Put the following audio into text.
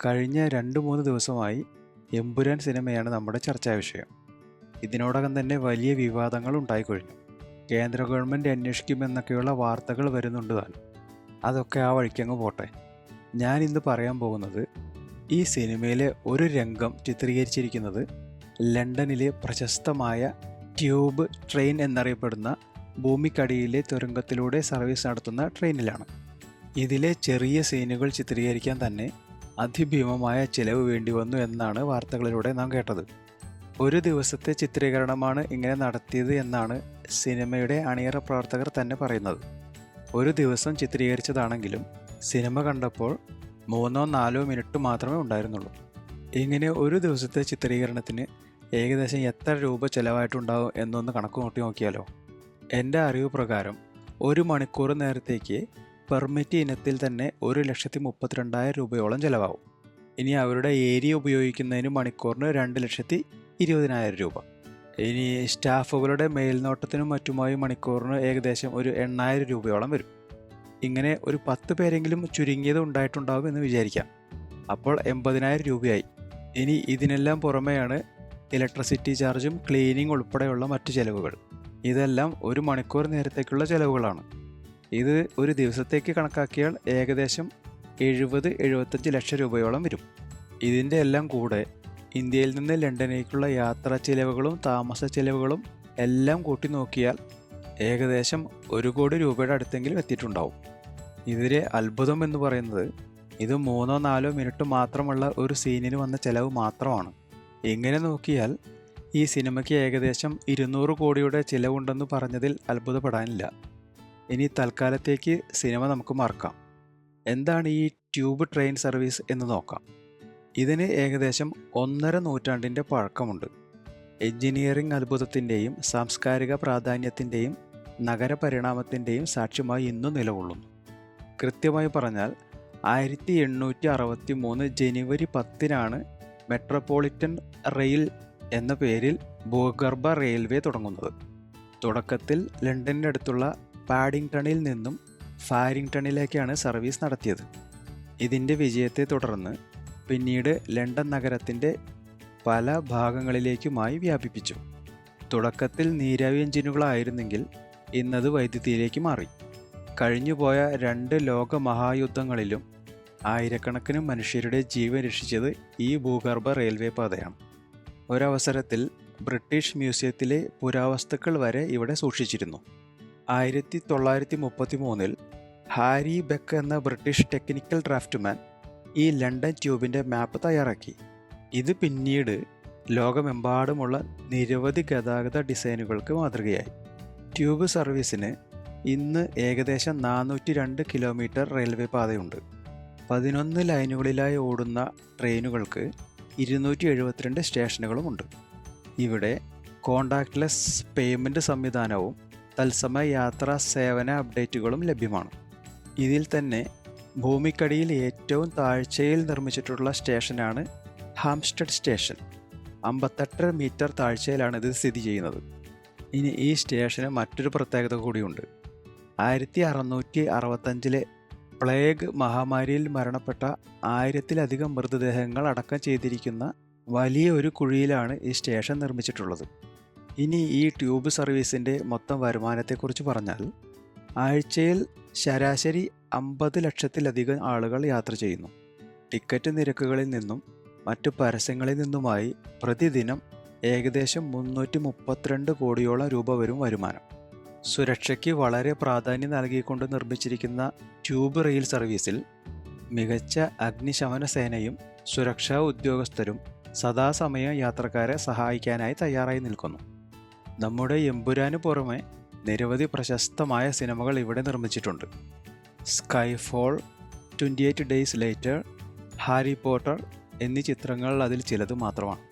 കഴിഞ്ഞ 2-3 ദിവസമായി എമ്പുരാൻ സിനിമയാണ് നമ്മുടെ ചർച്ചാ വിഷയം. ഇതിനോടകം തന്നെ വലിയ വിവാദങ്ങൾ ഉണ്ടായിക്കഴിഞ്ഞു. കേന്ദ്ര ഗവൺമെൻറ് അന്വേഷിക്കുമെന്നൊക്കെയുള്ള വാർത്തകൾ വരുന്നുണ്ട് താനും. അതൊക്കെ ആ വഴിക്കങ്ങ് പോട്ടെ. ഞാൻ ഇന്ന് പറയാൻ പോകുന്നത് ഈ സിനിമയിലെ ഒരു രംഗം ചിത്രീകരിച്ചിരിക്കുന്നത് ലണ്ടനിലെ പ്രശസ്തമായ ട്യൂബ് ട്രെയിൻ എന്നറിയപ്പെടുന്ന ഭൂമിക്കടിയിലെ തുരങ്കത്തിലൂടെ സർവീസ് നടത്തുന്ന ട്രെയിനിലാണ്. ഇതിലെ ചെറിയ സീനുകൾ ചിത്രീകരിക്കാൻ തന്നെ അതിഭീമമായ ചിലവ് വേണ്ടി വന്നു എന്നാണ് വാർത്തകളിലൂടെ നാം കേട്ടത്. ഒരു ദിവസത്തെ ചിത്രീകരണമാണ് ഇങ്ങനെ നടത്തിയത് എന്നാണ് സിനിമയുടെ അണിയറ പ്രവർത്തകർ തന്നെ പറയുന്നത്. ഒരു ദിവസം ചിത്രീകരിച്ചതാണെങ്കിലും സിനിമ കണ്ടപ്പോൾ 3-4 മിനിറ്റ് മാത്രമേ ഉണ്ടായിരുന്നുള്ളൂ. ഇങ്ങനെ ഒരു ദിവസത്തെ ചിത്രീകരണത്തിന് ഏകദേശം എത്ര രൂപ ചിലവായിട്ടുണ്ടാവും എന്നൊന്ന് കണക്ക് കൂട്ടി നോക്കിയാലോ. എൻ്റെ അറിവ് പ്രകാരം 1 മണിക്കൂർ നേരത്തേക്ക് പെർമിറ്റ് ഇനത്തിൽ തന്നെ 1,32,000 രൂപയോളം ചിലവാകും. ഇനി അവരുടെ ഏരിയ ഉപയോഗിക്കുന്നതിന് മണിക്കൂറിന് 2,20,000 രൂപ. ഇനി സ്റ്റാഫുകളുടെ മേൽനോട്ടത്തിനും മറ്റുമായി മണിക്കൂറിന് ഏകദേശം 8,000 രൂപയോളം വരും. ഇങ്ങനെ ഒരു 10 പേരെങ്കിലും ചുരുങ്ങിയത് ഉണ്ടായിട്ടുണ്ടാകും എന്ന് വിചാരിക്കാം. അപ്പോൾ 80,000 രൂപയായി. ഇനി ഇതിനെല്ലാം പുറമെയാണ് ഇലക്ട്രിസിറ്റി ചാർജും ക്ലീനിങ് ഉൾപ്പെടെയുള്ള മറ്റു ചിലവുകൾ. ഇതെല്ലാം 1 മണിക്കൂർ നേരത്തേക്കുള്ള ചിലവുകളാണ്. ഇത് ഒരു ദിവസത്തേക്ക് കണക്കാക്കിയാൽ ഏകദേശം 70-75 ലക്ഷം രൂപയോളം വരും. ഇതിൻ്റെ എല്ലാം കൂടെ ഇന്ത്യയിൽ നിന്ന് ലണ്ടനിലേക്കുള്ള യാത്രാ ചിലവുകളും താമസ ചിലവുകളും എല്ലാം കൂട്ടി നോക്കിയാൽ ഏകദേശം 1 കോടി രൂപയുടെ അടുത്തെങ്കിലും എത്തിയിട്ടുണ്ടാവും. ഇതിലെ അത്ഭുതം എന്ന് പറയുന്നത് ഇത് 3-4 മിനിറ്റ് മാത്രമുള്ള ഒരു സീനിന് വന്ന ചിലവ് മാത്രമാണ്. ഇങ്ങനെ നോക്കിയാൽ ഈ സിനിമയ്ക്ക് ഏകദേശം 200 കോടിയുടെ ചിലവുണ്ടെന്ന് പറഞ്ഞതിൽ അത്ഭുതപ്പെടാനില്ല. ഇനി തൽക്കാലത്തേക്ക് സിനിമ നമുക്ക് മറക്കാം. എന്താണ് ഈ ട്യൂബ് ട്രെയിൻ സർവീസ് എന്ന് നോക്കാം. ഇതിന് ഏകദേശം 1.5 നൂറ്റാണ്ടിൻ്റെ പഴക്കമുണ്ട്. എഞ്ചിനീയറിംഗ് അത്ഭുതത്തിൻ്റെയും സാംസ്കാരിക പ്രാധാന്യത്തിൻ്റെയും നഗരപരിണാമത്തിൻ്റെയും സാക്ഷ്യമായി ഇന്നും നിലകൊള്ളുന്നു. കൃത്യമായി പറഞ്ഞാൽ 1863 ജനുവരി 10-നാണ് മെട്രോപൊളിറ്റൻ റെയിൽ എന്ന പേരിൽ ഭൂഗർഭ റെയിൽവേ തുടങ്ങുന്നത്. തുടക്കത്തിൽ ലണ്ടനിനടുത്തുള്ള പാഡിംഗ്ടണിൽ നിന്നും ഫാരിങ്ടണിലേക്കാണ് സർവീസ് നടത്തിയത്. ഇതിൻ്റെ വിജയത്തെ തുടർന്ന് പിന്നീട് ലണ്ടൻ നഗരത്തിൻ്റെ പല ഭാഗങ്ങളിലേക്കുമായി വ്യാപിപ്പിച്ചു. തുടക്കത്തിൽ നീരാവി എഞ്ചിനുകളായിരുന്നെങ്കിൽ ഇന്നത് വൈദ്യുതിയിലേക്ക് മാറി. കഴിഞ്ഞുപോയ 2 ലോക മഹായുദ്ധങ്ങളിലും ആയിരക്കണക്കിന് മനുഷ്യരുടെ ജീവൻ രക്ഷിച്ചത് ഈ ഭൂഗർഭ റെയിൽവേ പാതയാണ്. ഒരവസരത്തിൽ ബ്രിട്ടീഷ് മ്യൂസിയത്തിലെ പുരാവസ്തുക്കൾ വരെ ഇവിടെ സൂക്ഷിച്ചിരുന്നു. 1933 ഹാരി ബെക്ക് എന്ന ബ്രിട്ടീഷ് ടെക്നിക്കൽ ഡ്രാഫ്റ്റ്മാൻ ഈ ലണ്ടൻ ട്യൂബിൻ്റെ മാപ്പ് തയ്യാറാക്കി. ഇത് പിന്നീട് ലോകമെമ്പാടുമുള്ള നിരവധി ഗതാഗത ഡിസൈനുകൾക്ക് മാതൃകയായി. ട്യൂബ് സർവീസിന് ഇന്ന് ഏകദേശം 402 കിലോമീറ്റർ റെയിൽവേ പാതയുണ്ട്. 11 ലൈനുകളിലായി ഓടുന്ന ട്രെയിനുകൾക്ക് 272 സ്റ്റേഷനുകളുമുണ്ട്. ഇവിടെ കോണ്ടാക്ട്ലെസ് പേയ്മെൻറ്റ് സംവിധാനവും തത്സമയ യാത്രാ സേവന അപ്ഡേറ്റുകളും ലഭ്യമാണ്. ഇതിൽ തന്നെ ഭൂമിക്കടിയിൽ ഏറ്റവും താഴ്ചയിൽ നിർമ്മിച്ചിട്ടുള്ള സ്റ്റേഷനാണ് ഹാംസ്റ്റഡ് സ്റ്റേഷൻ. 58 മീറ്റർ താഴ്ചയിലാണ് ഇത് സ്ഥിതി ചെയ്യുന്നത്. ഇനി ഈ സ്റ്റേഷന് മറ്റൊരു പ്രത്യേകത കൂടിയുണ്ട്. 1665 പ്ലേഗ് മഹാമാരിയിൽ മരണപ്പെട്ട 1000-ലധികം മൃതദേഹങ്ങൾ അടക്കം ചെയ്തിരിക്കുന്ന വലിയ ഒരു കുഴിയിലാണ് ഈ സ്റ്റേഷൻ നിർമ്മിച്ചിട്ടുള്ളത്. ഇനി ഈ ട്യൂബ് സർവീസിൻ്റെ മൊത്തം വരുമാനത്തെക്കുറിച്ച് പറഞ്ഞാൽ ആഴ്ചയിൽ ശരാശരി 50 ലക്ഷത്തിലധികം ആളുകൾ യാത്ര ചെയ്യുന്നു. ടിക്കറ്റ് നിരക്കുകളിൽ നിന്നും മറ്റു പരസ്യങ്ങളിൽ നിന്നുമായി പ്രതിദിനം ഏകദേശം 332 കോടിയോളം രൂപ വരും വരുമാനം. സുരക്ഷയ്ക്ക് വളരെ പ്രാധാന്യം നൽകിക്കൊണ്ട് നിർമ്മിച്ചിരിക്കുന്ന ട്യൂബ് റെയിൽ സർവീസിൽ മികച്ച അഗ്നിശമന സേനയും സുരക്ഷാ ഉദ്യോഗസ്ഥരും സദാസമയം യാത്രക്കാരെ സഹായിക്കാനായി തയ്യാറായി നിൽക്കുന്നു. നമ്മുടെ എമ്പുരാന് പുറമെ നിരവധി പ്രശസ്തമായ സിനിമകൾ ഇവിടെ നിർമ്മിച്ചിട്ടുണ്ട്. Skyfall, 28 days later, Harry Potter എന്നീ ചിത്രങ്ങൾ അതിൽ ചിലത് മാത്രമാണ്.